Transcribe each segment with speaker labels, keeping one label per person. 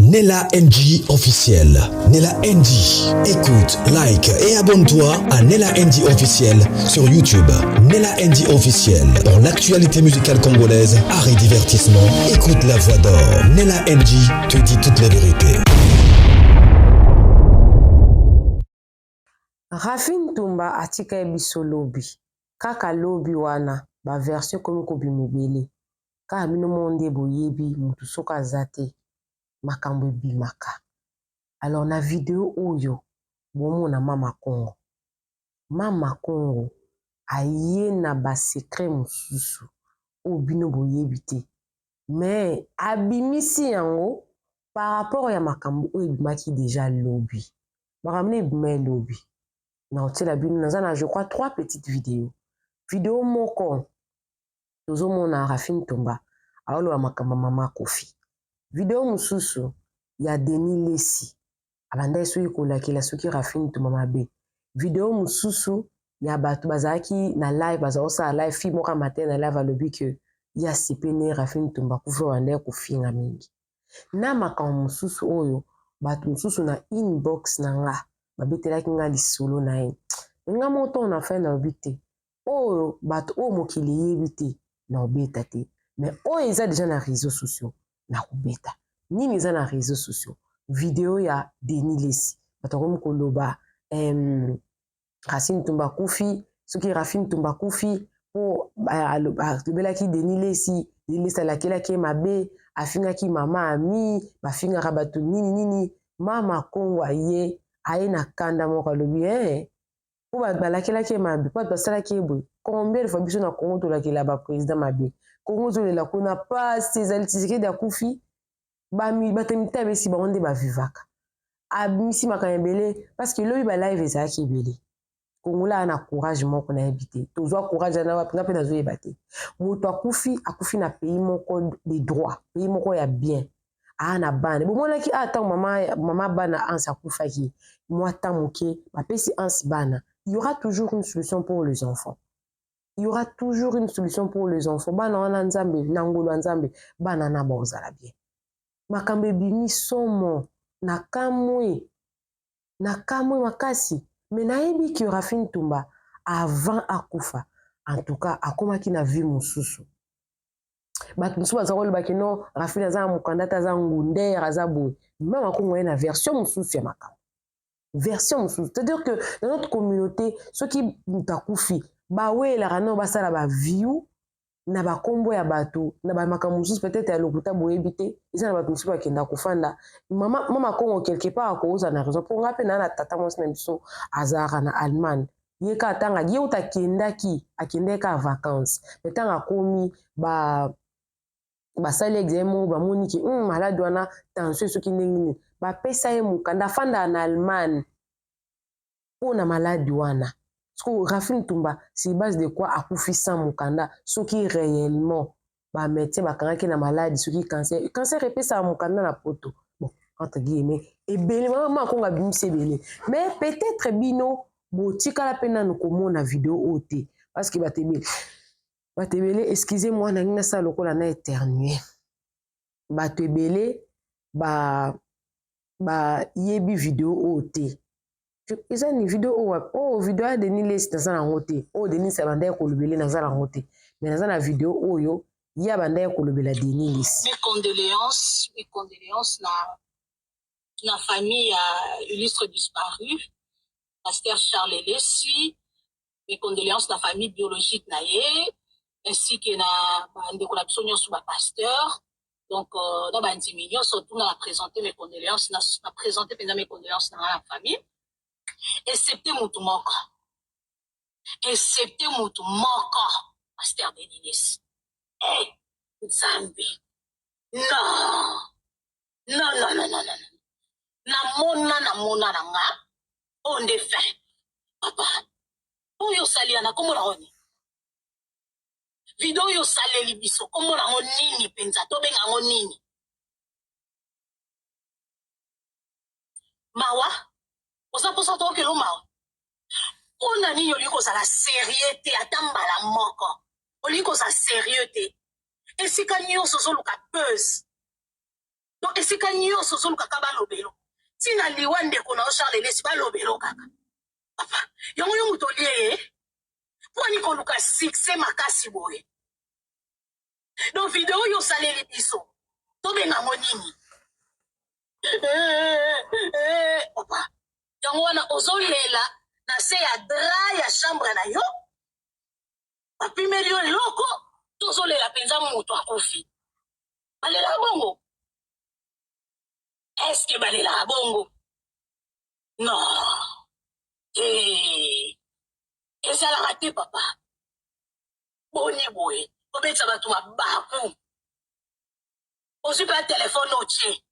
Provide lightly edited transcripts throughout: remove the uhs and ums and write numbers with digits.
Speaker 1: Nella NG officiel. Nella NG. Écoute, like et abonne-toi à Nella NG officiel sur YouTube. Nella NG officiel. Pour l'actualité musicale congolaise, art et divertissement, écoute la voix d'or. Nella NG te dit toute la vérité.
Speaker 2: Rafin Tumba atika ebiso lobi. Kaka lobi wana ba version komi kobi mebele. Ka bino monde boyebi mutu soka zate makambo ebimaka. Alors na vidéo oyo bomona Mama Congo. Mama Congo aye na ba secret mususu o bino boyebi te. Mais abimisi yango par rapport ya makambo o ebimaki déjà lobi. Makambo ebimé lobi. Je crois 3 petites vidéos. Vidéo moko tozomona Rafin Tumba aolo makambo Mama Kofi. Vidéo mususu ya Denis Lesi abanda soki kolakela soki Rafin Tumba mabe. Vidéo mususu ya batu bazaki na live bazaosa live fi moka matin na live alobi que ya sepene Rafin Tumba kufa wanda kofinga mingi. Na makambo mususu oyo batu mususu na inbox na nga babetelaki nga lisolo na ye. Nga moto na fin na obite. Oyo bato o mokili yebi te na obeta te. Mais oyo eza déjà na réseaux sociaux na obeta. Nini eza na réseaux sociaux? Vidéo ya Denis Lesi. Bato komi koloba Rafin Tumba kufi, soki Rafin Tumba kufi po alobelaki Denis Lesi, Denis Lesi alakelaki mabe, afingaki mama ami, bafingaka bato nini. Mama Congo aye na kanda moko alobi po balakelaki mabe, po basalaki eboye. Combien de fois biso na Congo tolakela ba président mabe? Congo tolela kuna pasi ezali Tshisekedi akufi, bato mita besi bango nde bavivaka. Abimisi makambo ebele parce que lobi ba live ezalaki ebele. Kongola na courage moko na ebite. Tozwa courage na wapinga pe nazoyeba te. Moto akufi na pays moko de droit, pays moko ya bien. Na bana. Bomonaki ata mama bana ansa kufaki. Moi tamuke, bapesi ansi bana. Il y aura toujours une solution pour les enfants. Il y aura toujours une solution pour les enfants. Bana wana nzambe, nangolo nzambe, bana na bozala bien. Makambe bimi somo na kamwe makasi. Mais nayebi ki Rafin Tumba avant akufa. En tout cas, akomaki na vie mususu. Bato mususu bazakolo baki non Rafin aza mukandata aza ngundere aza boye. Mama Congo na version mususu ya makambo. Version mususu. C'est-à-dire que dans notre communauté, ceux qui mutakufi, la rano basala ba view na ba kombo ya bato na ba makambo mususu peut-être ya lokuta boyebite. Ils na bato mususu bakenda kufanda. Mama Congo quelque part akoza na raison pour ngape na tata mwasi na biso azara na Allemagne. Yeka atanga ye utakendaki akendeka vacances. Metanga komi basali examen bamoni ki malade wana tension soki ndenge bapesa ye mukanda fanda na Allemagne pona malade wana. Parce que Rafin Tumba c'est base de quoi akufi sans mukanda soki réellement ba médecin bakangaki na malade soki cancer epesa mukanda na poto. Bon entre guillemets et bele Mama Congo bimse bele. Mais peut-être bino botikala pena no komona vidéo ote parce que batebele excusez-moi na ngina sa lokola na éternuer. Batebele yebi vidéo ote. Eza ni vidéo vidéo ya Denis Lesi na na ngote. Denis banda ya kolobele na za na ngote. Mais na na vidéo oyo ya banda ya kolobela Denis Lesi.
Speaker 3: Mes condoléances na famille illustre disparu, Pasteur Charles Lesi. Mes condoléances na famille biologique na ye, ainsi que na ndeko na biso nyonso ba pasteur. Donc na bandimi nyonso tout na présenter mes condoléances na présenter pendant mes condoléances na la famille. Excepté mutu moko. Pasteur Denis Lesi. Nzambe. Non. Namona na nga on de fin. Papa. Oyo salia na komona oni. Video yo saleli biso komona nini penza to benga nini. Mawa. Osa posa to ke lo mawa. Ona ni yo liko za la sérieuté atambala moko. Oliko za sérieuté. Esika nyonso so luka buzz. donc esika nyonso ozolukaka balobelo ntina liwa ndeko na yo Charles Lesi balobelo kaka papa yango yo moto olie ye mponi koluka succès makasi boye donc video oyo osaleli biso tobengango nini papa yango wana ozolela na se ya dra ya chambre na yo bapimeli yo eloko tozolela mpenza moto akufi balelaka bongo eske balelaka bongo non ezalaka te papa boni boye obetisa bato mabaku ozwi mpe telefone otie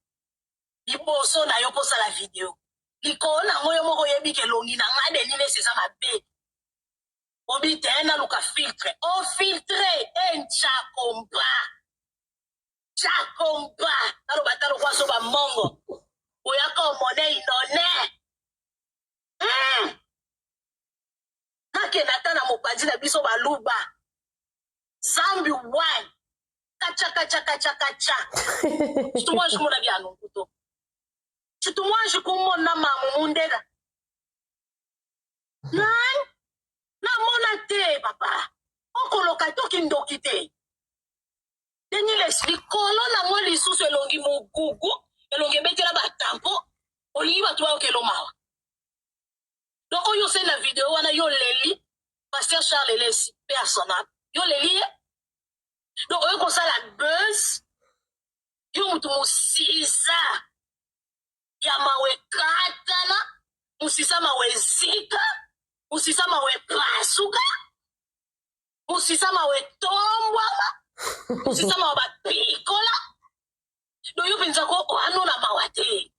Speaker 3: liboso na yo posala video likolo nango yo moko oyebi ke elongi na ngai denini esi eza mabe obi te naluka filtre ofiltre enchakomba chakomba naloba ta lokwa so bamongo oyaka omone inone nakenda ata na mopanzi na biso baluba zambi wine kacha tu mange mona bia nunguto tu mange kumona mamu mundega nan na mona te papa okoloka toki ndoki te deni likolo nango lisusu elongi mogugu elongi ebetela batampo olingi bato bayokela mawa donc oyo se na video wana yo leli Pasteur Charles Lesi personnel yo leli ye donc oyo kosala buzz yo mutu musisa ya mawe katana musisa mawe zika musisa mawe pasuka musisa mawe tombwama musisa mawe bapikola donc yo penza ko oanona mawa te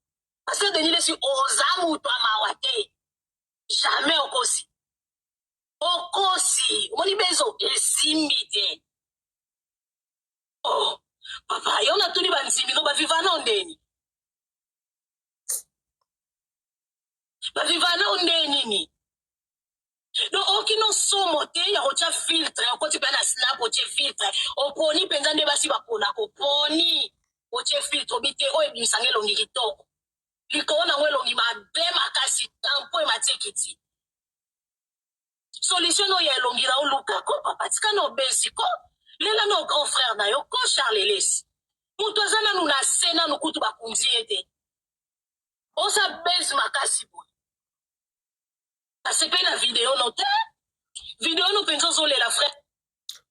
Speaker 3: parce que Denis Lesi oza mutu amawa te jamais okosi omoni bezo esimbi te oh papa yo natuni banzimbi no bavivana ondeni bavivana ondeni ni donc okino somo te ya kotia filtre okoti mpe na snap otie filtre oponi mpenza nde basi bapona koponi otie filtre obi te oyo ebimisanga elongi kitoko likolo nango elongi mabe makasi tampo ematikiti solution oyo elongi na olukako papa tika na obesi ko lela na grand frère na yo ko Charles Lesi moto aza nanu na se nanu kutu bakunzi ye te oza besi makasi boye asepe na video no te video no mpenza ozolela frère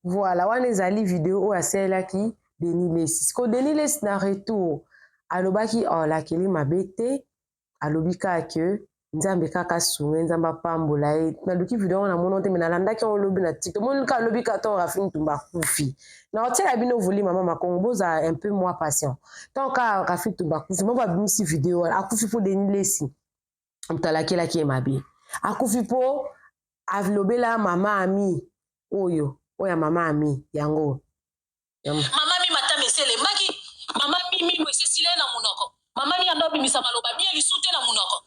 Speaker 2: voilà wana ezali video oyo asalelaki Denis Lesi siko Denis Lesi na retour alobaki alakeli mabe te alobi kaka ke nzambe kaka sunga nzambe apambola ye naluki video wana namona te me nalandaki yango olobi na tiktok moni kaka alobi kaka to Rafiki Ntumba akufi na otiela bino voli mama makongo boza un peu moins patient tant kaka Rafiki Ntumba akufi moko abimisi video wana akufi mpo Denis Lesi moto alakelaki ye mabe akufi mpo alobela mama ami oyo ya mama ami yango
Speaker 3: mama mi mata mesele maki mama mi mwesesile na munoko mama mi ando bimisa maloba bien lisute na munoko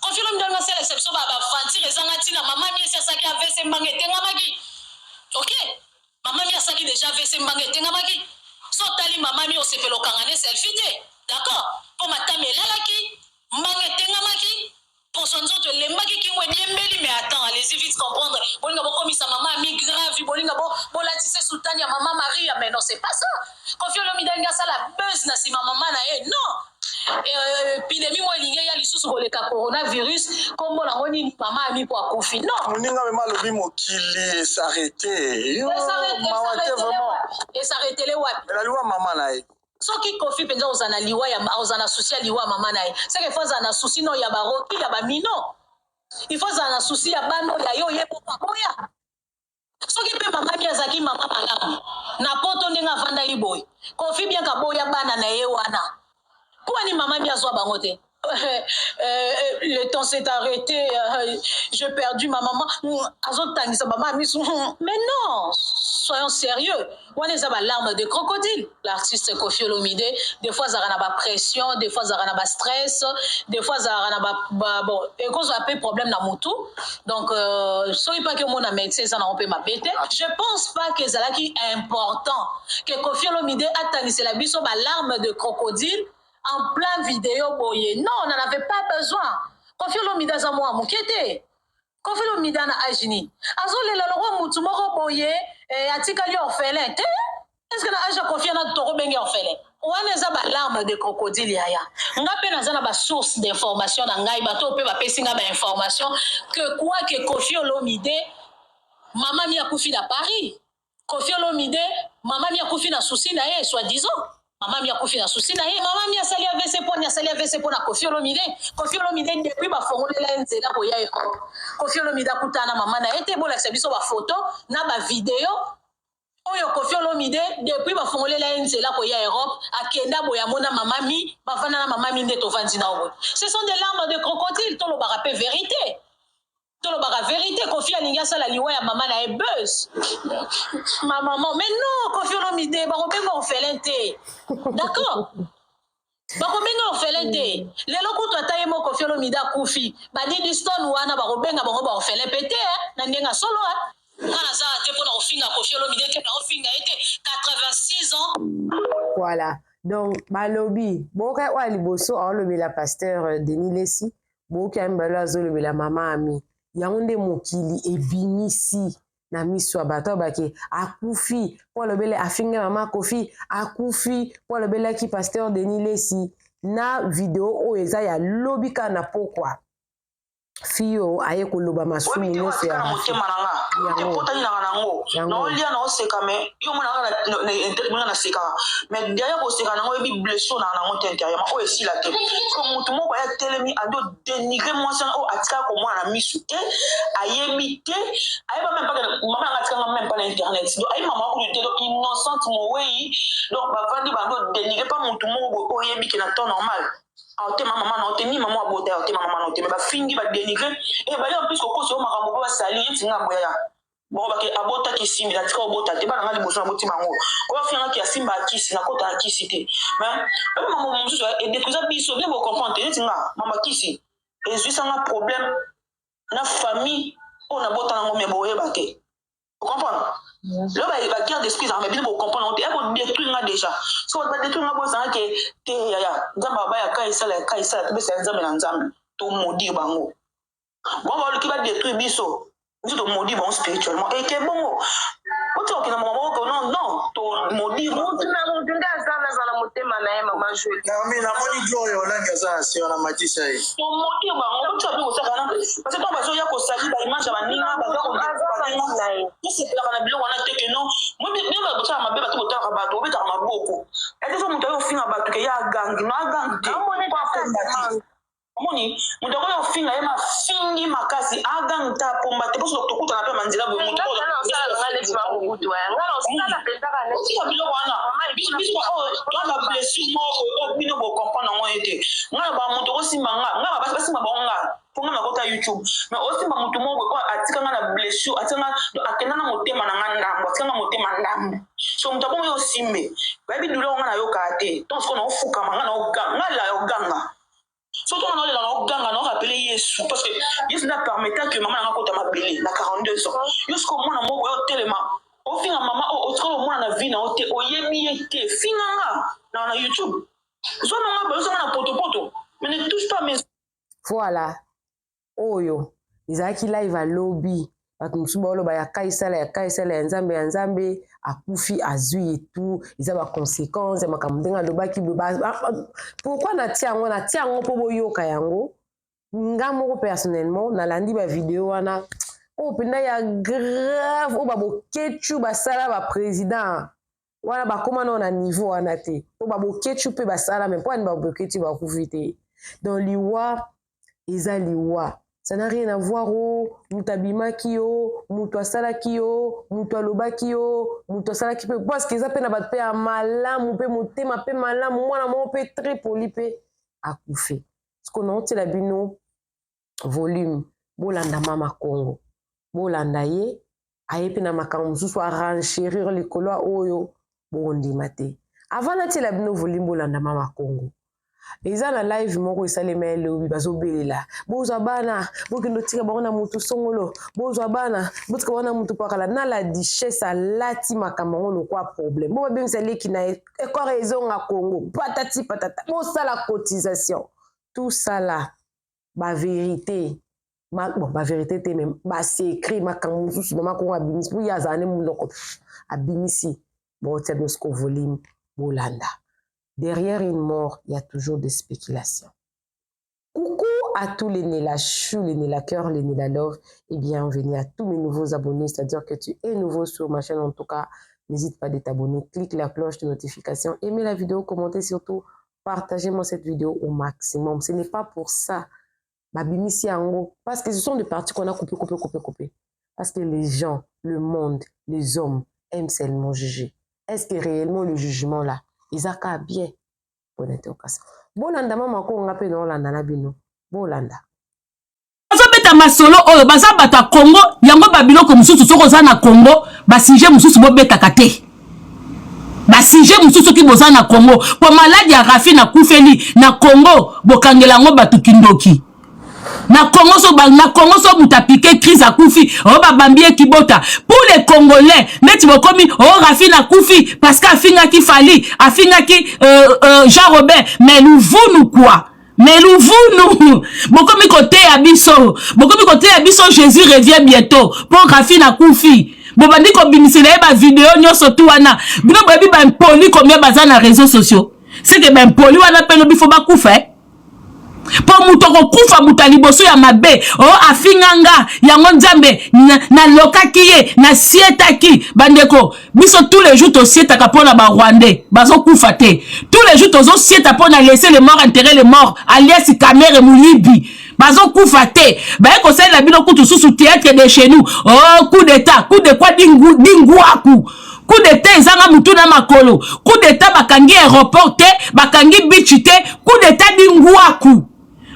Speaker 3: konfilo mdanga sele exception ba vantir ezanga tina mama mi esaki avese mbange tenga maki ok mama mi asaki déjà avese mbange tenga maki so tali mama mi osepelo kangane selfie te d'accord po matame lalaki mbange tenga maki pour son autre les maki qui ont bien mais attends allez-y vite comprendre bolinga bokomisa mama mi grave bolinga bo latisse sultania maman Marie mais non c'est pas ça confio le midanga ça la buzz na si maman na e non épidémie moi linga ya lisusu koleka coronavirus comme on a ngoni mama mi pour akufi non
Speaker 4: moninga mema lobi mokili s'arrêter vraiment
Speaker 3: et s'arrêter les wapi
Speaker 4: la loi maman na e
Speaker 3: soki kofi penza ozana liwa ya ozana souci ya liwa mama na ye c'est que faut ozana souci no ya baroki ya bamino il faut ozana souci ya bano ya yo yebo pakoya soki pe mama mi azaki mama malamu na poto ndenge avanda iboy kofi bien ka boya bana na ye wana kwani mama mi azwa bango te le temps s'est arrêté j'ai perdu ma maman azotangisa maman mais non soyons sérieux on est à larmes de crocodile l'artiste Koffi Olomide des fois ça a ba pression des fois ça a ba stress des fois ça a bon et cause un peu problème dans mon tout donc soyez pas que mon médecin ça n'a pas ma bête je pense pas que ça qui est important que Koffi Olomide attendisse la biso ba larmes de crocodile en plein vidéo boye. Non, on n'en avait pas besoin. Kofi Olomide za moi mokete. Kofi Olomide na ajini. Azo lela lo mutu moko boye atikali orphelin. Est-ce que na aja Kofi na toro bengi orphelin? Wana eza ba larme de crocodile yaya. Nga pe na za na ba source d'information na ngai bato pe ba pesinga ba information que quoi que Kofi Olomide maman mi akufi na Paris. Kofi Olomide maman mi akufi na souci na ye soi-disant. Maman mi akufi na souci na ye maman mi asali AVC pour na Kofi Olomide. Kofi Olomide depuis ba fongolela nzela ko ya Europe. Kofi Olomide akutana maman na ete bola biso ba photo na ba vidéo. Oyo Kofi Olomide depuis ba fongolela nzela ko ya Europe akenda boya mona maman mi bafana na maman mi ndeto vanzi na obo. Ce sont des larmes de crocodile to lo ba rapé vérité. Tolo baka vérité Kofi alingi asala liwa ya mama na e buzz. Ma maman mais non Kofi Olomide ba kobenga orphelin te. D'accord? Ba kobenga orphelin te. Lelo kutu ataye mo Kofi Olomide akufi. Ba di stone wana ba kobenga bango ba orphelin pété na ndenga solo Kana za te pona ofinga Kofi Olomide te na ofinga ete 86 ans.
Speaker 2: Voilà. Donc balobi boka wa liboso olobi la pasteur Denis Lesi boka mbalo azolobi la mama ami yangonde mokili ebimisi na miso ya bato bake akufi po lobele afinga mama Kofi akufi po lobele ki pasteur Denis Lesi na video o eza ya lobika na pokwa fiyo aye koloba masumu nyonso ya
Speaker 5: motema nanga te potani nanga nango na olia na oseka me yo mona nanga na interview na seka mais derrière oseka nango ebi blessure na nango te intérieurement o esila te ko mutu moko ya telemi ando dénigrer moi ça o atika ko moi na misu te ayebi te ayeba même pas maman nga tika même pas na internet donc ayi maman ko te innocente mo wei donc ba vandi bando dénigrer pas mutu moko o yebi ki na temps normal te maman non te ni maman abote te maman non te mais ba fingi ba dénigrer et ba en plus ko koso makambo ba sali ntinga boya bon ba ke abota ki simbi la tika obota te ba na ngali boso na boti bango ko ba finga ki asimba kisi na kota na kisi te mais maman mususu et détruisa biso bien bo comprendre te ntinga maman kisi et juste un problème na famille on a bota na ngombe boye ba ke vous comprenez? Là, la guerre d'esprit, ça m'a bien pour comprendre. Elle va détruire déjà. Si on va détruire, on va dire que t'es ya, Zamba ya kaisa, tu sais, Zamba na Zamba, tout maudit bango. Bon, on va qui va détruire biso, nous tout maudit bon spirituellement. Et que bon, on dit que non, tout maudit. Moni mutako yo finga ema fingi makasi aga nta pomba te boso tokuta na pe manzila bo mutu ko sala ngale twa kutu ya ngalo sala petaka ne twa bilo wana biso to na blessure moko o bino bo comprendre ngo ete ngala ba mutu ko simanga ngala ba simba bonga ponga na kota YouTube mais o simba mutu moko ko atika ngala blessure atika akena na motema na nganda atika na motema ndambo so mutako yo simbe ba bi dulo ngana yo kate donc ko na ofuka manga na ngala yo ganga. Surtout on a dans gang on a rappelé Yesu parce que Yesu n'a permis que maman n'a pas ta belé na 42 ans jusqu'au moment na moko tellement au fin maman au trop moment na vie na o yebi ete finanga na YouTube so na ba so na poto mais ne touche pas mes
Speaker 2: voilà oyo izaki live a lobby bato musuba oloba ya kaisala ya nzambe akufi azui et tout isa ba conséquences ya makambo ndenga lobaki pourquoi na tiango po boyoka yango nga moko personnellement nalandi ba vidéo wana o penda ya grave o ba bokechu basala ba président wana bakoma na niveau wana te o ba bokechu pe basala mais pourquoi ba bokechu ba kufi te dans liwa isa liwa. Ça n'a rien à voir au mutabimaki yo, mutwasalaki yo, mutwalobaki yo, mutwasalaki pe parce que ça pe na bat pe malamu pe motema pe malamu mwana mo pe très poli pe akufe. Ce qu'on a la bino volume bolanda mama Congo. Bolanda ye aye pe na makambo susu a renchérir likolo oyo bondi mate. Avant la bino volume bolanda mama Congo. eza na live moko esalema elobi bazobelela bozwa bana bokende otika bango na mutu songolo bozwa bana botika bango na mutu pakala na la duchesse alati makambo yango lokwa problème bo babengisa leki na ekore ezonga Congo patati patata bosala cotisation tout ça là ba vérité bon ba vérité te même ba c'est écrit makambo mosusu na makongo abimisi po ya azane muloko abimisi bo tia dosko volume bolanda. Derrière une mort, il y a toujours des spéculations. Coucou à tous les Nela Chou, les Nela Cœur, les Nela Love et bienvenue à tous mes nouveaux abonnés. C'est-à-dire que tu es nouveau sur ma chaîne en tout cas, n'hésite pas à t'abonner, clique la cloche de notification, aimez la vidéo, commentez surtout, partagez-moi cette vidéo au maximum. Ce n'est pas pour ça, babimisi yango, parce que ce sont des parties qu'on a coupées. Parce que les gens, le monde, les hommes aiment seulement juger. Est-ce que réellement le jugement là, Isaka bien pour l'interrogation. Bolanda mama ko ngape no landa na bino. Bolanda.
Speaker 6: Bazo beta masolo oyo baza bata Congo yango babiloko mususu soko za na Congo ba sujet mususu bo beta kate. Ba sujet mususu ki boza na Congo po maladi ya Rafi na kufeli na Congo bokangela ngo batu kindoki. Na Congo so mutapike crise à Koufi oh babambie kibota pour les Congolais neti bokomi oh Rafi na Koufi parce qu'afinga ki fali afinga ki Jean Robert mais nous vous quoi mais nous bokomi côté abiso Jésus revient bientôt pour Rafi na Koufi bobandi ko bimisela ba vidéo nyoso tu wana bino bebi ba poli combien baza na réseaux sociaux c'est que ben poli wana pelo bifo ba Koufa po mutoko kufa mutaliboso ya mabe oh afinganga yango nzambe na lokaki ye na sietaki bandeko biso tous les jours to sietaka pona ba Rwandais bazo kufa te tous les jours tozo sieta pona laisser les morts enterrer les morts alias Kamere Mulibi bazo kufa te ba ko sala bino kutu susu théâtre de chez nous oh coup d'état coup de quoi dinguaku coup d'état ezanga mutu na makolo coup d'état bakangi aéroport te bakangi beach te coup d'état dinguaku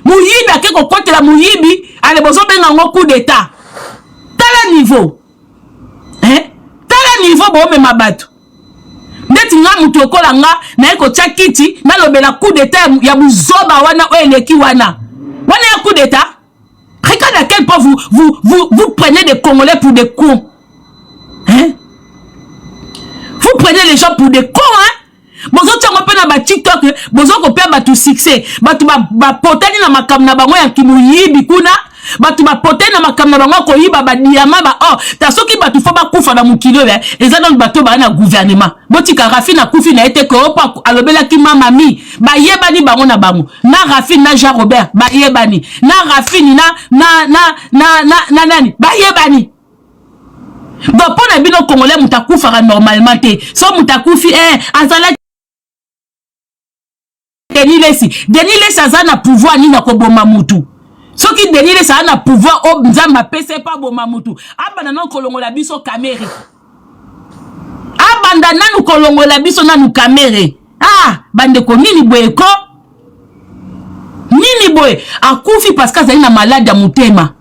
Speaker 6: Muyibi ake ko kotela muyibi ale bozo benga ngo coup d'état tala niveau bo me mabatu ndeti nga mutu okola nga na eko tia kiti na lobela coup d'état ya buzoba wana eleki wana ya coup d'état. Regardez à quel point vous prenez des Congolais pour des cons. Vous prenez les gens pour des cons, bozo tsango pe na ba TikTok bozo ko pe ba tout succès batu ba potani na makam na bango ya kimuyibi kuna batu ba potani na makam na bango ko yiba ba diama ba oh ta soki batu fo ba kufa na mukilo eza dans bato ba na gouvernement botika Rafi na kufi na ete ko pa alobela ki mama mi ba yebani bango na bango na Rafi na Jean Robert ba yebani na Rafi ni na nani ba yebani. Bon pour na bino Congolais mutakufa normalement te so mutakufi azala Denis Lesi azana pouvoir ni na koboma mutu. Soki Denis Lesi azana pouvoir o nzamba pese pa boma mutu. Abanda na kolongola biso Kamere. Abanda nanu kolongola biso nanu Kamere. Ah, bande ko nini boye ko? Nini boye akufi parce que azali na malade ya mutema.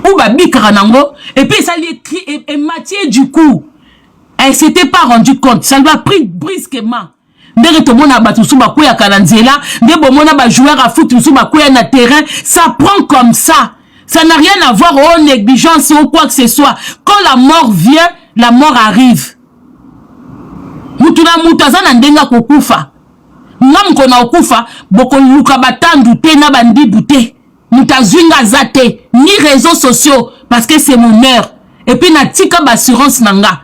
Speaker 6: Ou babika nango et puis ça lui écrit et Mathieu du coup. Elle s'était pas rendu compte, ça lui a pris brusquement. Ndere to mona batu suba kuya kananzela, ndebo mona ba joueur à foot suba kuya na terrain, ça prend comme ça. Ça n'a rien à voir aux négligences ou quoi que ce soit. Quand la mort vient, la mort arrive. Mutuna mutaza na ndenga kokufa. Ngam kona okufa, boko luka batandu te na bandi bute. Mutazwinga zate, ni réseaux sociaux parce que c'est mon heure. Et puis na tika ba assurance nanga.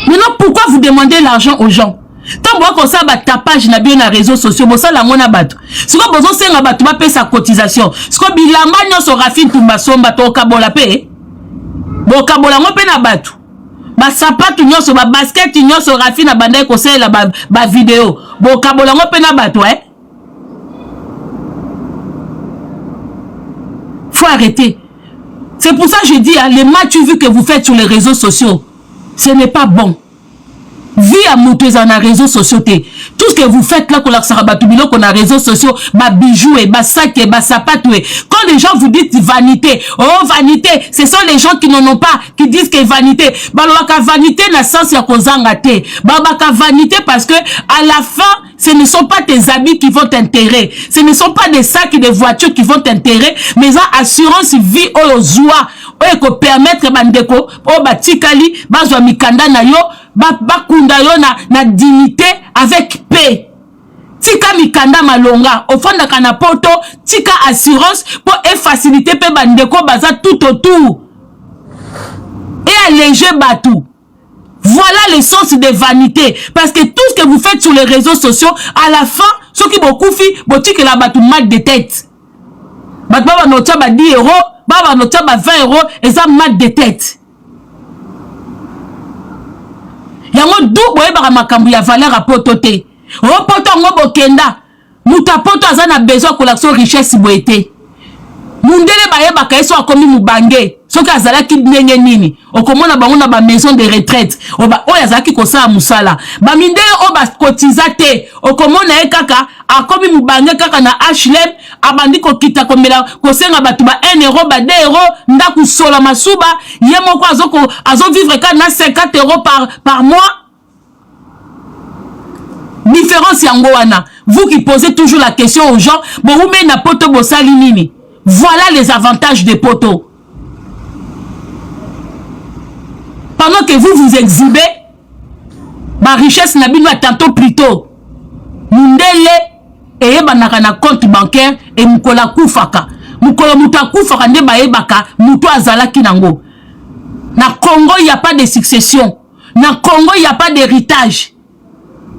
Speaker 6: Maintenant, pourquoi vous demandez l'argent aux gens? Tant que ça va tapage na bien na réseaux sociaux, bon ça la mona bato. Ce que besoin c'est nga bato ba payer sa cotisation. Ce que bilamba nyoso Rafi tumba somba to kabola pe. Bo kabola ngo pe na bato. Ba sapatu nyoso ba basket nyoso Rafi na banda ko sala ba vidéo. Bo kabola ngo pe na bato Faut arrêter. C'est pour ça que je dis, les matchs que vous faites sur les réseaux sociaux, ce n'est pas bon. vie à monter dans les réseaux sociaux. Tout ce que vous faites là, qu'on a réseaux sociaux, ma bijoux et ma sac et ma sapatou. Quand les gens vous disent vanité, oh vanité, ce sont les gens qui n'en ont pas, qui disent que vanité. Balaka vanité n'a sens ya kozangate. Babaka vanité parce que à la fin, ce ne sont pas tes habits qui vont t'intéresser. Ce ne sont pas des sacs et des voitures qui vont t'intéresser, mais ça assurance vie au joie. Oye ko permettre bandeko o batikali bazwa mikanda na yo bakunda yo na dignité avec paix. Tika mikanda malonga ofanda kana poto tika assurance pour faciliter pe bandeko baza tout autour et alléger batou. Voilà le sens de vanité, parce que tout ce que vous faites sur les réseaux sociaux, à la fin, ceux qui beaucoup fi botike la batou mal de tête. Batba notia ba 10 €, baba notia ba 20 €, et ça mal de tête. Yango dou boye ba makambu ya valeur a potote. O poto ngo bokenda. Muta poto azana besoin ko l'action richesse boete. Mundele ba yeba ka eso akomi mubange. Soki azalaki ndenge nini okomona bango na ba maison de retraite oba oyo azalaki kosala musala ba mindele o ba cotisate okomona e kaka akomi mubange kaka na HLM abandi kokita komela kosenga batu ba 1 € ba 2 € ndaku sola masuba ye moko azo vivre ka na 50 € par mois. Différence yango wana. Vous qui posez toujours la question aux gens, bon vous mettez na poto bosali nini. Voilà les avantages des poteaux. Pendant que vous vous exhibez, ma richesse n'a pas tantôt plus tôt. Mundele et banaka na compte bancaire et mukola kufaka. Mukola muta kufaka nde ba ebaka muto azala kinango. Na Congo il y a pas de succession. Na Congo il y a pas d'héritage.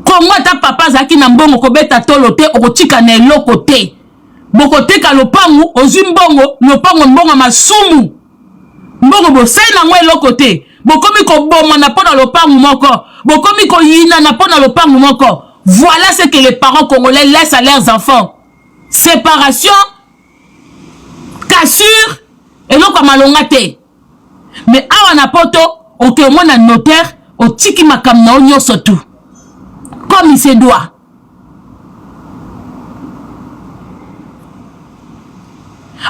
Speaker 6: Congo ta papa zaki na mbongo kobeta tolote okotika na eloko te. Bokote ka lopangu ozimbongo lopango mbongo masumu. Mbongo bosai na ngwe eloko te. Bokomi ko boma na pona lopangu moko. Bokomi ko yina na pona lopangu moko. Voilà ce que les parents congolais laissent à leurs enfants. Séparation, cassure, et non comme alongate. Mais awa na poto, ok au moins na notaire, au tiki makam na onyo surtout. Comme il se doit.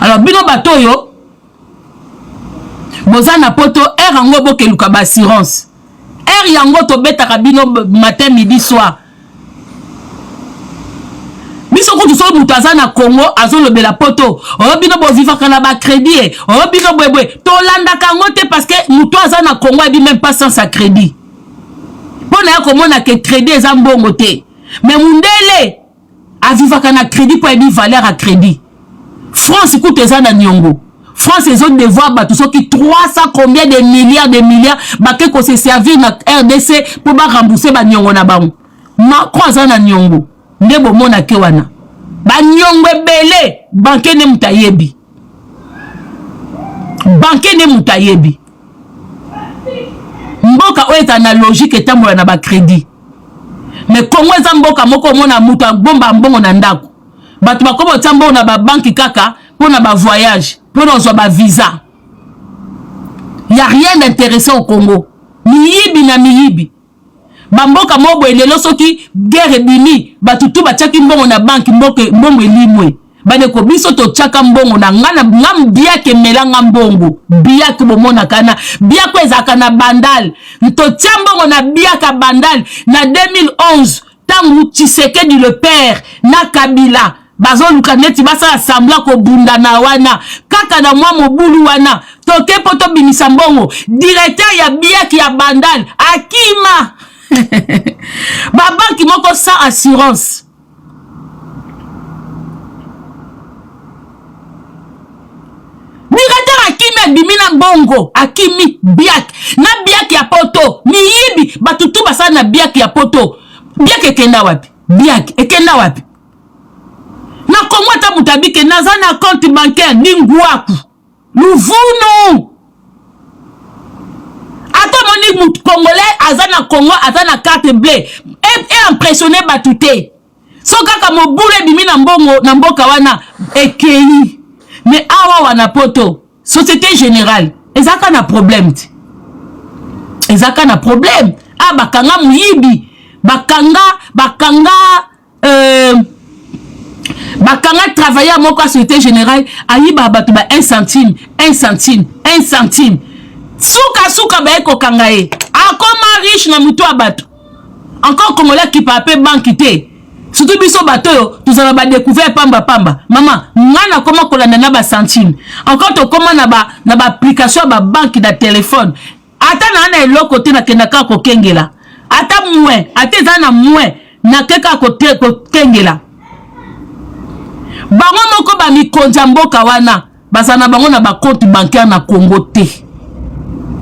Speaker 6: Alors bino bato yo boza na poto yango boke luka ba assurance yango to betaka bino matin midi soir biso ko so mutu aza na Congo azolobela poto bino bo vivaka na ba crédit bino bwebwe to landaka ngo te parce que mutu aza na Congo abi même pas sans sa crédit pona ya komona ke crédit eza mbongo te mais mundele avivaka na crédit pour ebi valeur à crédit. France écoute eza na nyongo. France ils ont devoir battre ceux qui 300 combien de milliards baké ko se servir na RDC pour ba rembourser ba nyongo na bango. Macron eza na nyongo. Ndebo mona ke wana. Ba nyongo ebele banke ne mutayebi. Banke ne mutayebi. Mboka oeta na logique etambola na ba crédit. Mais Congo eza mboka moko mona mutu bomba mbongo na ndako. Batu bakobo tambo na ba banki kaka pour na ba voyage, pour na ba visa. Il y a rien d'intéressant au Congo. Miyibi na miyibi. Bamboka mobo elelo soki guerre bimi, batu tu bachaki mbongo na banki mbongo elimwe. Baneko biso to chaka mbongo na ngam biake melanga mbongo. Biake bomona kana, biako ezaka na bandal. To chambongo na biaka bandal na 2011 tangu Tshisekedi le père na Kabila. Bazo lukaneti basa assembla ko bunda na wana kaka na mwa mobulu wana toke poto bimisa mbongo directeur ya biaki ya bandal akima ba banki moko sans assurance. Directeur akimi bimina mbongo akimi biak na biaki ya poto miyibi batutu basa na biaki ya poto biaki ekenda wapi biaki ekenda wapi na Congo ta mutabike naza na compte bancaire dingwaku luvuno ata moni mut congolais azana Congo azana carte bleue et impressionné batute so kaka mobule bimi na mbongo na mboka wana ekei mais awa wana poto société générale ezaka na problème ezaka na problème ah bakanga muyibi bakanga travailleur moko à Société Générale ayiba bato ba 1 centime suka ba eko kangaye akoma riche na mutu abato encore congolais qui pape banque te surtout biso bato yo tuzala ba découvert pamba maman ngana koma kolanda na ba centime encore to koma na ba application ba banque da téléphone ata na eloko te na kenaka ko kengela ata mwe ata na mwe na keka ko kengela bango moko ba mikonza mboka wana bazana bango na ba compte bancaire na Congo te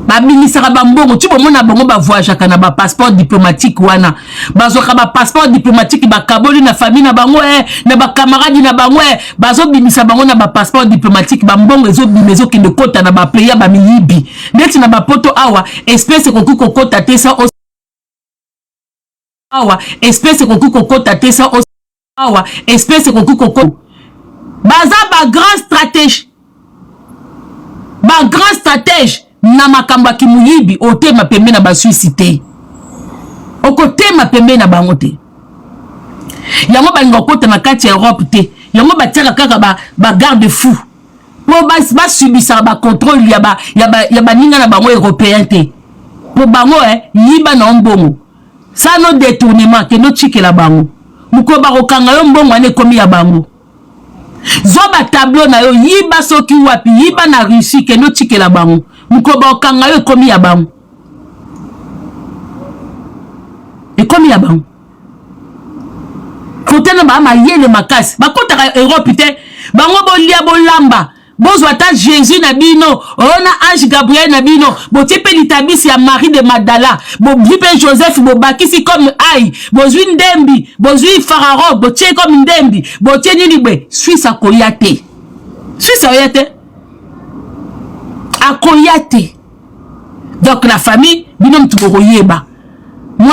Speaker 6: babimisaka bambongo ti bomona bango bavoyageaka na bapasseport diplomatique wana bazwaka bapasseport diplomatique bakaboli na famille na bango na bakamaradi na bango bazobimisa bango na bapasseport diplomatique bambongo ezobima ezokende kota na bapeyi ya bamiyibi neti na bapoto awa espèce ekoki kokota te sa awa espèce ekoki kokota te sa awa espèce ekoki kokota baza bagrand stratège na makambo ki muyibi otema pembe na basuicité okotema pembe na bango te yango balinga kota na kati ya Europe te yango batiaka kaka ba garde fou po basubisa ba contrôle ya baninga na bango européen te po bango yiba na mbongo ça no détournement ke no chikela bango muko bakokanga yo mbongo ane komi ya bango zoba tableau na yo yiba soki wapi yiba na Russie ke no chikela bango mukoba okanga yo ekomi ya bango kotena ba mayele makasi bakotaka Europe te bango bolia bolamba bozwa ta Jésus na bino ona Ange Gabriel na bino botie pe litabisi ya Marie de Magdala bozwi pe Joseph bobakisi comme ai bozwi ndembi bozwi Pharaon botie comme ndembi botie nini bwe Suisse akoyate akoyate. Donc la famille, moi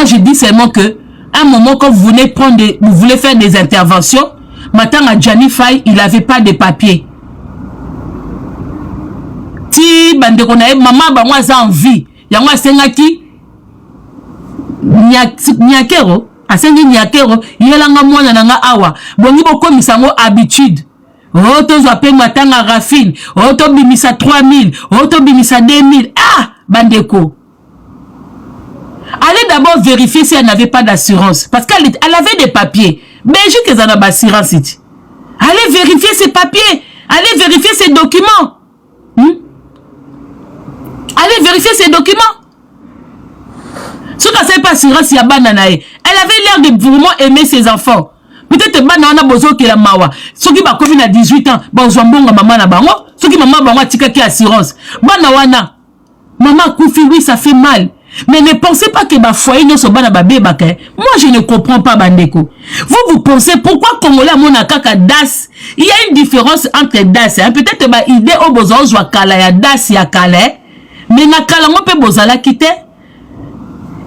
Speaker 6: je dis seulement que à un moment quand vous voulez faire des interventions, maintenant à Gianni Faye, il n'avait pas de papier. Si bande konae maman ba moi za envie, ya moi sengaki nyakero, asengi nyakero, yelanga mwana nanga awa, bongi bokomisa ngo habitude. Oto zwape matanga rafine, oto bimisa 3000, oto bimisa 2000. Ah, bandeko. Allez d'abord vérifier si elle n'avait pas d'assurance. Parce qu'elle avait des papiers. Belgique, elle a d'assurance. Allez vérifier ses papiers. Allez vérifier ses documents. Allez vérifier ses documents. Ce qu'elle n'avait pas d'assurance, il y a bananae. Elle avait l'air de vraiment aimer ses enfants. Peut-être banana bozo qui la mawa. Ceux qui ba komi na 18 ans, ba ozambonga maman na bango. Ceux qui maman bango tika ki assurance. Banawana. Maman koufi, oui, ça fait mal. Mais ne pensez pas que ma foyer ne soit pas na bébé. Moi, je ne comprends pas, bandeko. Vous pensez pourquoi Congolais mon akaka das? Il y a une différence entre das. Peut-être ma idée au besoin soit kala ya das ya kala. Mais na kala on peut bozala quitter.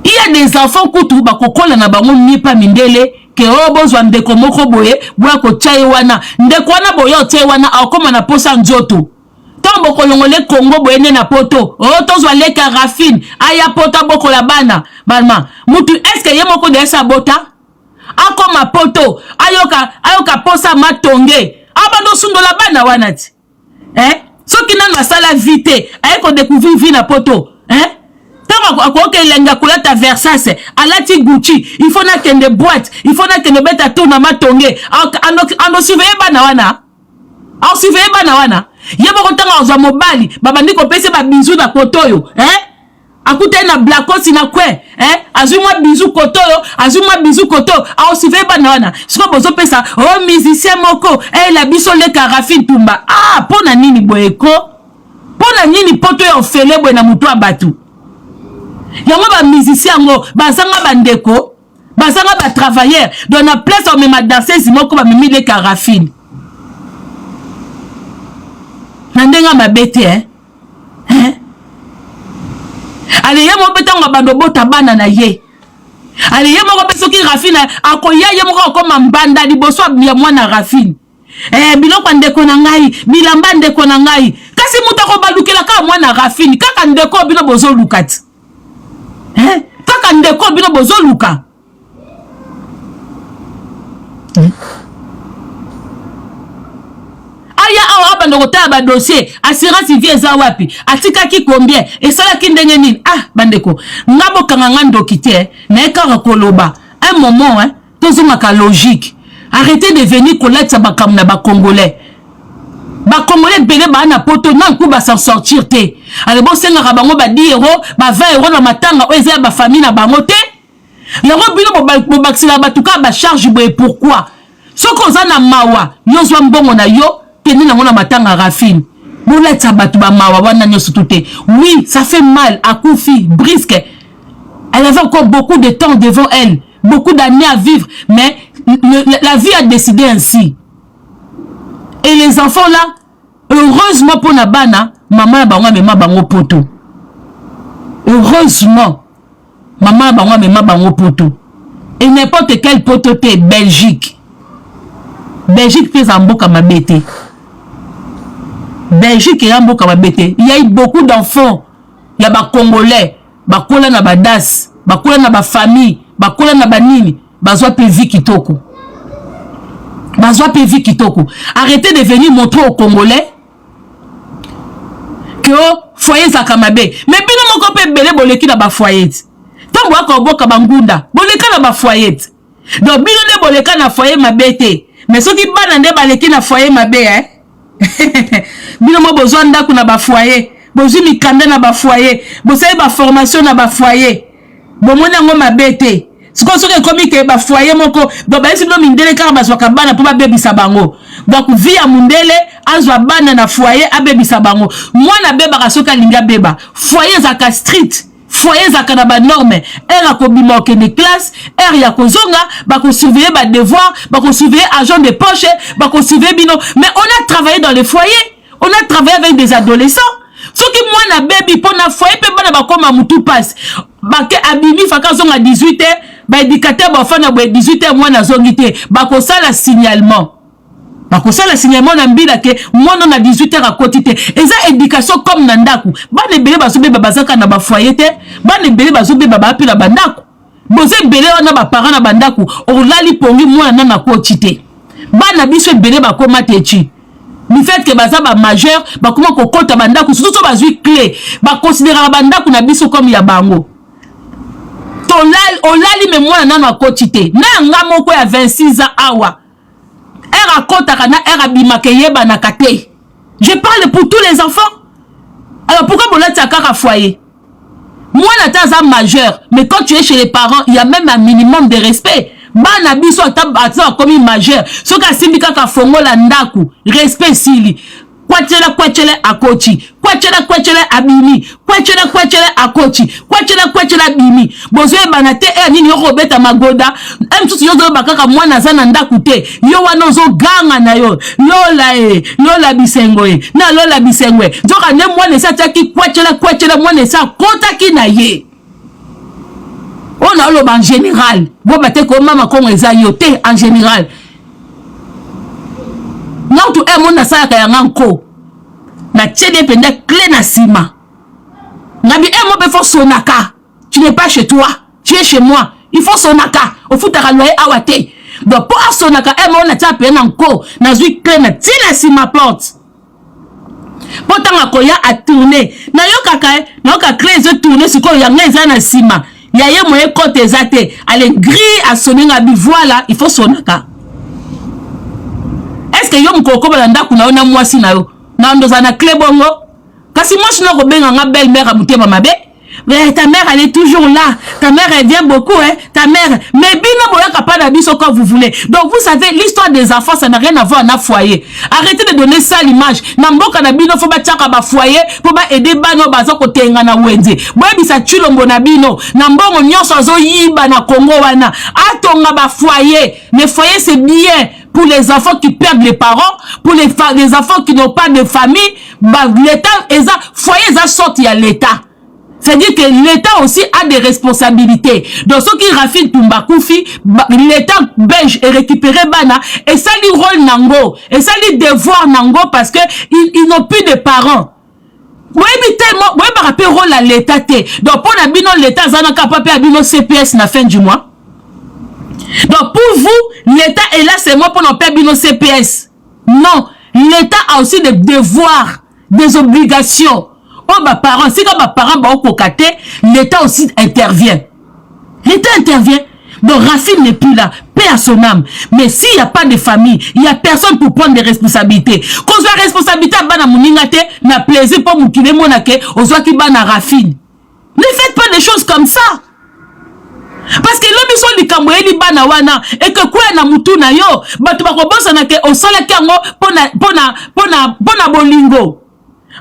Speaker 6: Il y a des enfants koutou ba kokola na bango ni pa mindele. Que besoin ndeko moko boye bwa ko chai wana ndeko wana boyo chai wana akoma na posa nzoto tombo kolongole Congo boye na poto tozwa leka rafine aya pota boko la bana balma mutu est-ce que yemoko de sa bota akoma poto ayoka posa matonge abando sundola bana wana ti soki nanga sala vite ayeko découvrir vie na poto Akoke lenga kulata Versace alati Gucci il faut na kende boîte il faut na kende beta tour na matonge ando surveiller bana wana surveiller bana wana yebo kotanga oza mobali babandi ko pese ba bizu na kotoyo akute na blakosi na kwe azuma bizu kotoyo azuma bizu koto surveiller bana wana siko bozo pesa musicien moko la biso le carafine tumba pona nini boyeko pona nini poto yo fele bwe na mutu abatu yango ba musicien ngo bazanga bandeko bazanga ba travailleur dans la place on me danseuse moko ba mimi le carafine nandenga mabete ale yemo betanga bando bota bana na ye ale yemo ko peso ki rafine akoya yemo ko mbanda liboso ya mwana rafine biloko ndeko na ngai bilamba ndeko na ngai kasi muta ko balukela ka mwana rafine kaka ndeko bino bozo lukati kaka ndeko bino bozoluka. Aya awa bando kota ba dossier assurance vie eza wapi atikaki combien esalaki ndenge nini bandeko ngabo kanga ndoki te na ekaka koloba un moment tozomaka logique. Arrêtez de venir connaître bakam na ba congolais. Ba congolais belé ba na poto na ku ba s'en sortir te. Ale bo senga bango ba 10 euros ba 20 euros na matanga oza ba famille na bango te. Yango bino bo baxila batuka ba charge boye pourquoi? Soko za na mawa yozwa mbongo na yo teni na ngona matanga rafine. Boleta batu ba mawa wana nyoso tuté. Oui, ça fait mal à Koufi, brisque. Elle avait encore beaucoup de temps devant elle, beaucoup d'années à vivre, mais la vie a décidé ainsi. Et les enfants là, heureusement pour la bana, maman bango mema bango poto. Heureusement, maman bango mema bango poto. Et n'importe quel poto te Belgique. Belgique fait un beau comme bête. Belgique est un beau comme bête. Il y a eu beaucoup d'enfants. Il y a des Congolais, des Kola na badas, des Kola na ba famille, des Kola na ba nini, bazwa pe vie kitoko. Bazwa pe vie kitoko. Arrêtez de venir montrer aux Congolais que foyer za kamabe. Mais bino moko pe belé boleki na ba foyer. Tant boka oboka bangunda, boleka na ba foyer. Donc bino ne boleka na foyer mabete. Mais ceux qui bana nde baleki na foyer mabe bino mo besoin ndako na ba foyer. Bozu mikanda na ba foyer. Bosai ba formation na ba foyer. Bomona ngo mabete. Siko soke komi ke ba foyer moko do ba esi no mindele kaka bazwaka bana po babebisa bango. Donc via mundele azwa bana na foyer abebisa bango. Mwana beba soka linga beba. Foyer za ka street. Foyer za kana ba norme. Er akobima okende classe, er ya kozonga, ba ko surveiller ba devoir, ba ko surveiller agent de poche, ba ko surveiller bino. Mais on a travaillé dans les foyers. On a travaillé avec des adolescents. Ce qui moi na baby pour na foyer pe bana ba koma mutu passe. Ba ke abimi faka zonga 18h, ba éducateur ba fana ba 18h moi na zongité, ba ko sala signalement. Ba ko sala signalement na mbila ke moi na 18h à côté te. Eza éducation comme na ndaku. Ba ne belé ba sobe ba bazaka na ba foyer te, ba ne belé ba sobe ba api na bandaku. Boze belé na ba parents na bandaku, o lali pongi moi na côté te. Ba na biso belé ba koma techi. Du fait que baza ba majeur ba comment ko kota bandaku surtout ba zui clé ba considérer bandaku na biso comme ya bango to olali me moi na kotité na nga moko ya 26 ans awa era kota kana era bimake yeba na kate. Je parle pour tous les enfants. Alors pourquoi bolata kaka foyer? Moi na taza majeur, mais quand tu es chez les parents, il y a même un minimum de respect. Bana biso ata comme majeur soka simbika ka fongola ndaku respect sili kwachela akochi kwachela abimi kwachela akochi kwachela abimi bozo bana te nini yo robeta magoda mtutu yo zo bakaka mwana za na ndaku te yo wana zo ganga na yo lola bisengo na lola bisengwe zoka ne mwana sa taki kwachela mwana sa kotaki na ye. On a l'homme en général. Bon, bah, t'es comme maman, comme les aïotés en général. Non, tout le monde a ça, il y a un co. Na tchède pende clé na sima. Nabi, moi, il faut sonaka. Tu n'es pas chez toi. Tu es chez moi. Il faut sonaka. Au foot, à loyer awate. Donc, pour sonaka, moi, on a tapé un co. Na zui clé na tina sima porte. Pourtant, la koya a tourné. Na yoka clé, ze tourné, c'est quoi, y a un na sima. Il y a un moyen côté exacté. Allez, gris à sonner à voilà, il faut sonaka. Est-ce que yom koko balanda kuna ona mwasi na yo? Na ndoza na clé bongo. Kasi moi je n'ai pas nga belle-mère à mouté mamabe. Mais ta mère elle est toujours là. Ta mère elle vient beaucoup hein. Ta mère mais bino boya kapana biso quand vous voulez. Donc vous savez l'histoire des enfants ça n'a rien à voir na foyer. Arrêtez de donner ça l'image. Na mboka na bino faut ba tiaka ba foyer pour ba aider bano bazo ko tenga na wenze. Boya bisa chilombo na bino. Na mbongo nyonso azo yiba na Congo wana. Atonga ba foyer. Mais foyer c'est bien pour les enfants qui perdent les parents, pour les enfants qui n'ont pas de famille, bah l'état eza foyer eza sorti à l'état. C'est-à-dire que l'État aussi a des responsabilités. Donc, ceux qui raffinent Tumbakoufi, l'État belge est récupéré Bana, et ça lui rôle Nango, et ça lui devoir Nango parce que ils n'ont plus de parents. boyebi tellement boyeba rappel rôle à l'état te donc pour na bino l'état zana capable à bino CPS na fin du mois donc pour vous l'état est là seulement pour nous payer bino CPS non l'état a aussi des devoirs des obligations oh bah parents si comme parents ba okokate l'état aussi intervient donc Racine n'est plus là, paix à son âme. Mais s'il n'y a pas de famille, il n'y a personne pour prendre des responsabilités. Qu'on soit responsabilité à Bana Mouningate, n'a plaisir pour Moukine Monake, aux soit qui Bana Rafine. Ne faites pas des choses comme ça. Parce que l'homme sont les Kamoueli Bana Wana, et que quoi na Moutuna yo, Batuba Robosa Nake, au sol Kango, pona Bolingo.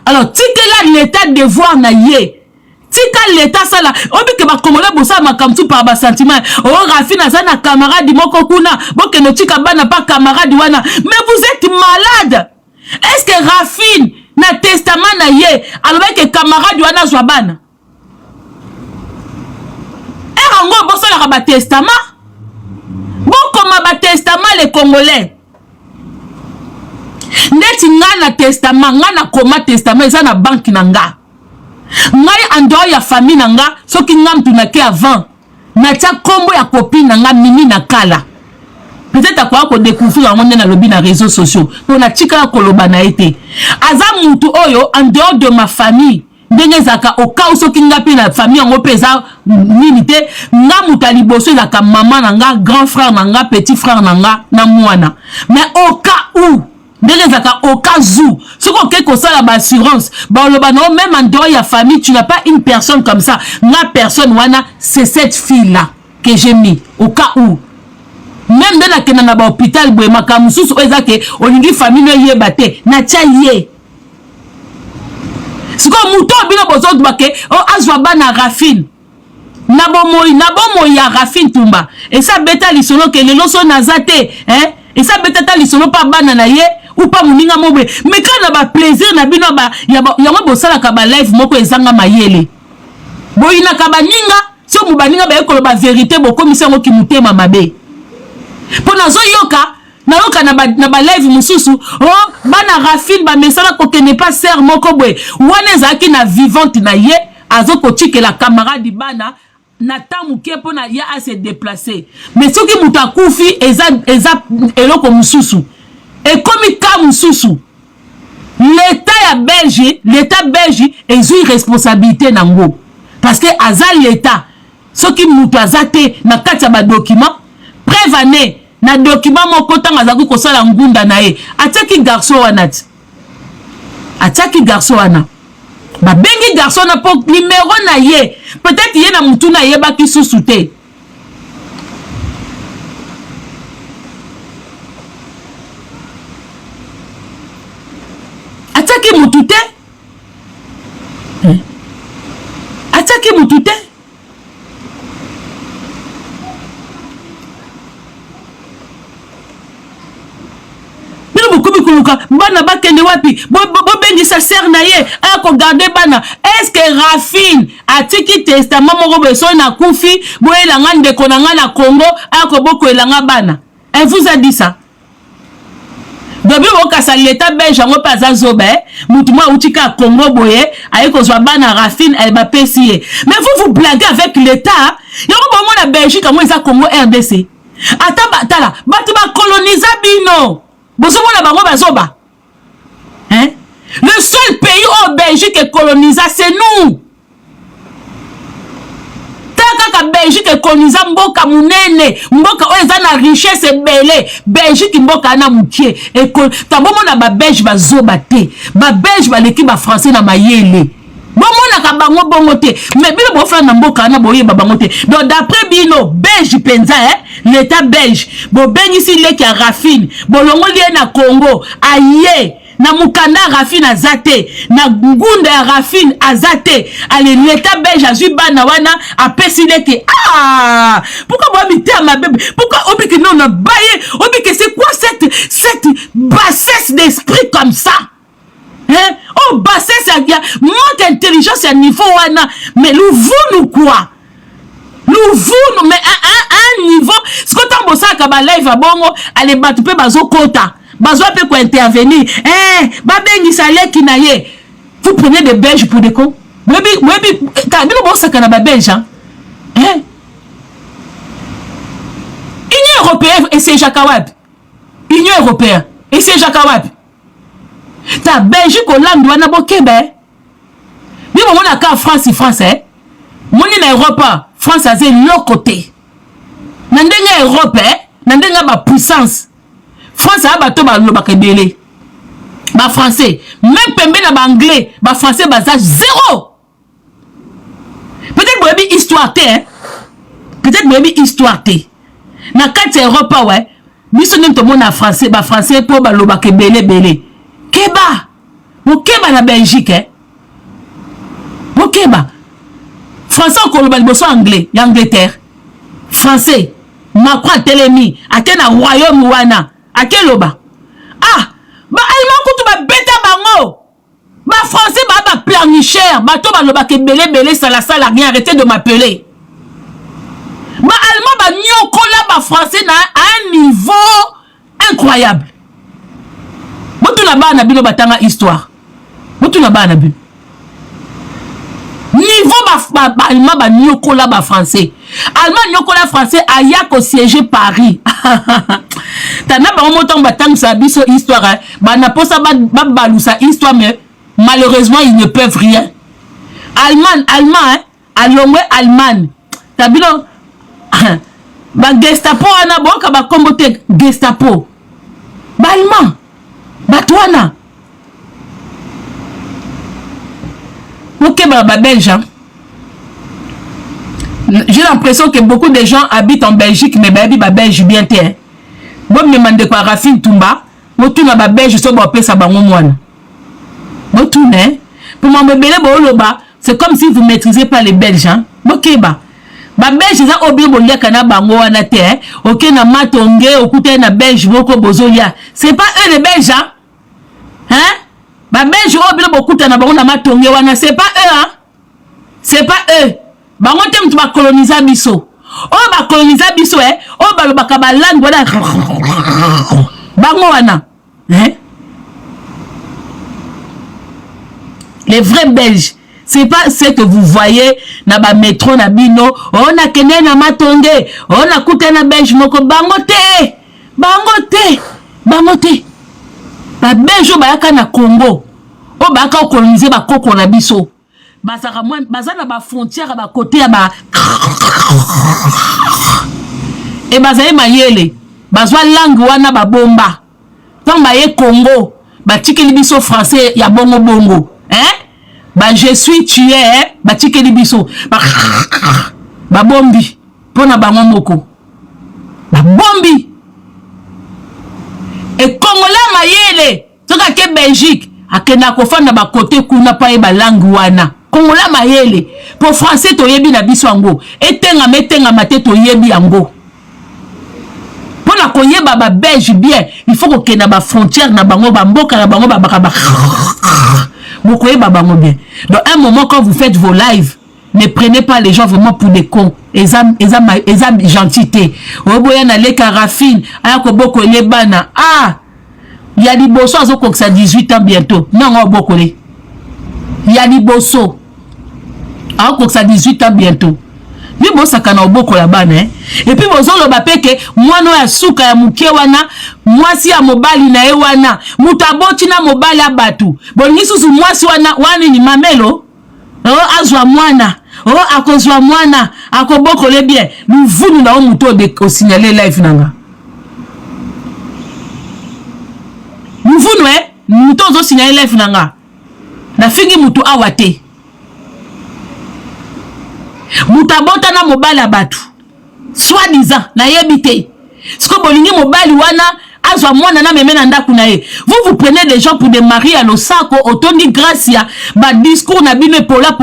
Speaker 6: Alors, tike là l'état de voir na ye. Tika l'état ça là obi ke ba congolais bossa makamtu par ba sentiment oh Rafina ça na camarade moko kuna boke no tika bana pas camarade wana mais vous êtes malade. Est-ce que Rafine na testament na ye alors que camarade wana zwa bana erango bossa la ba testament boko ma ba testament les congolais ndeti nga na testament nga na koma testament ça na banque nanga ngai en dehors ya famille nanga soki ngam tunake avant na tia kombo ya copine nanga mimi na kala peut-être akwa ko découvrir en na lobby na réseaux sociaux to na tika ko loba na été aza mutu oyo en dehors de ma famille ndenge zaka au cas où soki ngapi na famille ngo pesa minité nga mutu liboso la ka maman nanga grand frère nanga petit frère nanga na mwana mais au cas où au cas où, ce qu'on quelque ça la assurance, même en dehors de la famille, tu n'as pas une personne comme ça. Ma personne, c'est cette fille-là que j'ai mis, au cas où. Même dans la hôpital, on dit famille, na tchaye. C'est comme mouton, na Rafine. Nabomo ya Rafine Tumba. Et ça, bêta l'isolo que les loso nazate, hein? Et ça, bêta l'isolo pas banana ye. Ou pas moninga mobe mais quand na ba plaisir na bino ba ya mo bosala ka ba live moko ezanga mayele boyina ka baninga so mu baninga ba ekolo ba vérité bo komisa ngo ki mutema mabe pona zo yoka na yoka na ba live mususu oh bana Rafine ba mesala ko ke n'est pas sœur moko boy wana zaki na vivante na ye azoko tike la camarade bana na tamu ke pona ya a se déplacer mais soki muta kufi eza eloko mususu. Et comme il comme sous l'état belge est une responsabilité nango parce que azal l'état ce qui mutu azate na kati ba document prévané na document moko tanga zaku ko sala ngunda na ye ataki garçon wana ba bengi garçon na po numéro na ye peut-être ye na mutu na ye ba ki susute. Attaquer Moutouté. Bino bokomi kuluka bana bakende wapi bo bengi sa sœur na ye a ko garder bana est-ce que Rafine atiki testament moko beso na kufi bo elanga ndeko na nga na Congo a ko boko elanga bana elle vous a dit ça. Depuis que l'état belge a pas azobé, moutouma outika Congo boye, avec Ozwabana Rafine, elle va pessier. Mais vous blaguez avec l'état, il y a un moment la Belgique, comment ils ont Congo RDC. Attends, batuma colonisa bino. Bozo mona bango bazoba. Hein? Le seul pays au Belgique est colonisé, c'est nous. Kaka Belgique est colonisé mboka munene mboka oyo eza na richesse belé Belgique mboka na mukie et tabomo na ba belge bazoba te ba belge ba leki ba français na mayele bomo na ka bango bongo te mais bino bo fa na mboka na boye ba bango te donc d'après bino belge penza l'état belge bo bengisi leki ya Rafine bolongo lié na Congo aye na mukanda Rafine azate na ngunda ya Rafine azate ale l'état belge azui bana wana apesileke pourquoi moi habiter à ma bébé pourquoi obi que non na baye obi que c'est quoi cette bassesse d'esprit comme ça hein oh bassesse ya manque d'intelligence à niveau wana mais nous quoi nous mais un niveau ce que tant bossa ka ba live bongo ale batupe bazo kota bazo pe ko intervenir ba bengi saleki na ye Vous prenez des Belges pour des cons. Moi, quand vous avez un Belge, hein? Union européenne et c'est Jacawab. Union européenne et c'est Jacawab. Ta Belgique, Hollande, Douana, Québec. Mais on a qu'à France et français. Mon en Europe, France a l'autre côté. Nandenga Europe, nandenga ba puissance. France a bateau ba lobakebele. Ba français, même pembe na ba anglais, ba français bazage zéro. Peut-être que histoire té, hein. Peut-être que histoire té. Na kati Europe ouais, biso nem to mona français, ba français po ba lobakebele belé. Keba. Mo keba na Belgique, hein. Mo keba. Français on koloba liboso anglais, l'Angleterre. Français, Macron telemi, atena royaume wana, akeloba. Ah, ba allemand kutu ba beta bango. Ba français ba planicher, ba to ba loba ke belé sala rien, arrêtez de m'appeler. Ba allemand ba nyokola ba français na un niveau incroyable. Motu na ba na bino batanga histoire. Motu na ba na bino. Niveau allemand ba nyokola ba français. Allemand nyokola français aya ko siéger Paris. Tana ba moto batang sa biso histoire ba na posa ba balusa histoire mais malheureusement ils ne peuvent rien. Allemand hein, alongwe Allemagne. Tabino ba Gestapo ana boka ba kombote Gestapo. Ba allemand. Ba toana. Ok, bah, belge. Hein? J'ai l'impression que beaucoup de gens habitent en Belgique, mais bah, belge bien t'es. Bon, me demande quoi, Rafine Toumba, moi tout na belge, so bon, ça ba moine. Bon, tout né. Pour m'embêter, c'est comme si vous ne maîtrisez pas les Belges. Hein? Ok, bah. Ba belge, ça oublie bon lia kana bango wana te. Ok, na matonge, okute na belge, boko bozolia. C'est pas eux les Belges, hein? Hein? Ba belge oublie beaucoup na bango na matonge wana. C'est pas eux, hein? C'est pas eux. Bango tem tu ba coloniser biso. Oh ba coloniser biso, eh? Oh ba lo baka ba langue wana. Bango wana. Hein? Les vrais Belges. C'est pas ce que vous voyez na ba métro na bino, on a kene na matonge, on a koute na belge moko bangote. Ba belge ba yaka na Congo. O ba ka coloniser ba koko na biso. Bazaka mwan bazana ba frontière ba côté ya ba. Et bazaye mayele, bazwa langue wana ba bomba. Tant ba ye Congo, ba tikeli biso français ya bongo bongo. Hein? Bah je suis tué, hein? Bah tike di biso. Bah bombi. Pona ba moko. Bah bombi. Et Congolais mayele. Toka ke Belgique. Akena kofanda ba côté kuna pa e ba langue wana. Congolais mayele. Pour français to yebi na biso ango. Etenga mate to yebi ango. Pona koyeba ba Belge bien. Il faut ko kena ba frontière na bango ba mboka na bango ba bakaba. Vous croyez babango bien. Dans un moment quand vous faites vos lives, ne prenez pas les gens vraiment pour des cons. Exam gentité. Oboya na le carafine, ayako boko le bana. Ah, il y a des bosso azo ko ça 18 ans bientôt. Non, on boko le. Il y a des bosso. Ayako ça 18 ans bientôt. Ni bossa kana oboko la bana, hein. Et puis bozo lo bapeke mwana ya suka ya muke wana mwasi ya mobali na ewana mutaboti na mobali ya batu bongi susu mwasi wana wani ni mamelo azwa mwana akozwa mwana akoboko le bien luvunu na omuto de ko signaler live nanga luvunu muto zo signaler live nanga na fingi muto awate mutabota na mobali ya batu soi-disant na yebite siko bolingi mobali wana azwa mwana na memena ndaku na ye. Vous prenez des gens pour des maris à l'osako otondi grâce ya ba discours na bino pola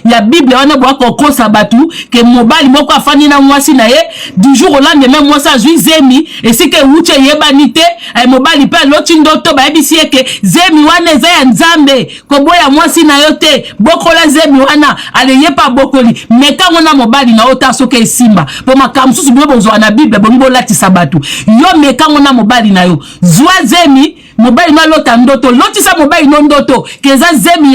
Speaker 6: ya Bible wana boa ko kosa batu ke mobali moko afani na mwasi na ye du jour au lendemain mwasi azui zemi et si ke uche yebanite ay mobali pa loti ndoto ba yebisi ke zemi wana eza ya nzambe ko boya mwasi na yo te bokola zemi wana ale yepa bokoli meka ngona mobali na ota soke simba po makamsusu bino bozwa na Bible bongo latisa batu yo meka ngona mobali na yo zwa zemi mobali no lota ndoto lotisa mobali no ndoto keza zemi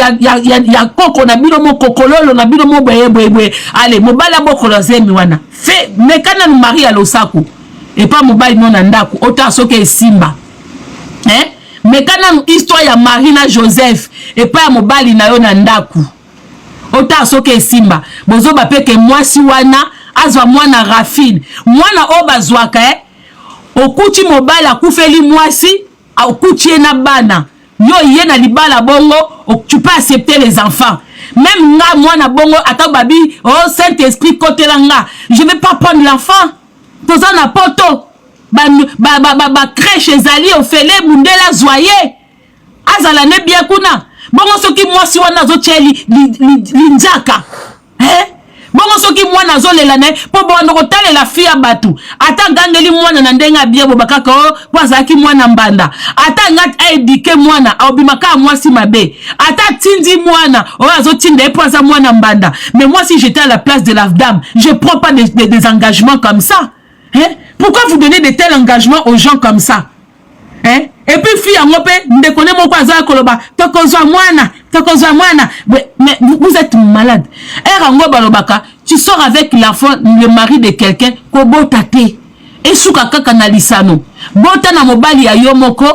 Speaker 6: ya koko na bino mo kokololo na bino mo boye ale mobali abokolo zemi wana fe mekana no mari ya losaku et pas mobali no na ndaku ota soke esimba mekana histoire ya Marina Joseph et pas mobali na yo na ndaku ota soke esimba bozo bapeke mwasi wana azwa mwana Rafine mwana obazwaka okuti mobali akufeli mwasi okuti na bana yo yé na libala bongo tu peux accepter les enfants même nga mwana bongo ata babi oh Saint-Esprit côté langa je vais pas prendre l'enfant toza na poto ba crèche ezali ofele mundela zoyer azala ne bien kuna bongo soki mwasi wana zo tcheli linjaka bongo soki mwana zolela ne po bondo kotalela fia batu ata gangeli mwana na ndenga biebo bakaka o kwazaki mwana mbanda ata ngat aidike mwana obimaka mwasi mabe ata tindi mwana o azotinda epoza mwana mbanda mais moi si j'étais à la place de la dame je prends pas des engagements comme ça pourquoi vous donnez de tels engagements aux gens comme ça et puis fille en ngope ndekone moko azala koloba tokozwa mwana mais vous êtes malade erango balobaka tu sors avec l'enfant le mari de quelqu'un ko botate esuka kaka na lisano bota na mobali ya yo moko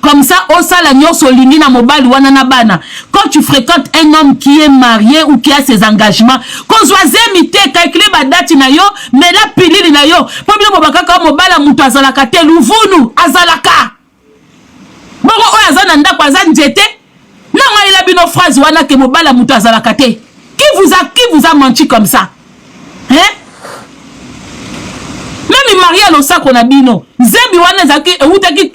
Speaker 6: comme ça osala nyonso lingi na mobali wana na bana quand tu fréquentes un homme qui est marié ou qui a ses engagements kozwa zemite calculer ba date na yo mais la pilili na yo po bilo bobaka mobala mutu azalaka te luvunu azalaka bongo oyo aza na ndako aza nzete nanga ila bino phrase wana ke mobala mutu azalaka te qui vous a menti comme ça même marié losako na bino zembi wana zaki eutaki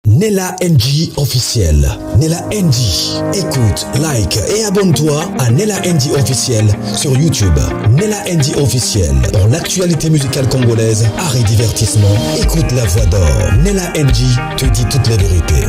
Speaker 1: Nella NG officiel. Nella NG. Écoute, like et abonne-toi à Nella NG officiel sur YouTube. Nella NG officiel. Pour l'actualité musicale congolaise, art et divertissement, écoute la voix d'or. Nella NG te dit toutes les vérités.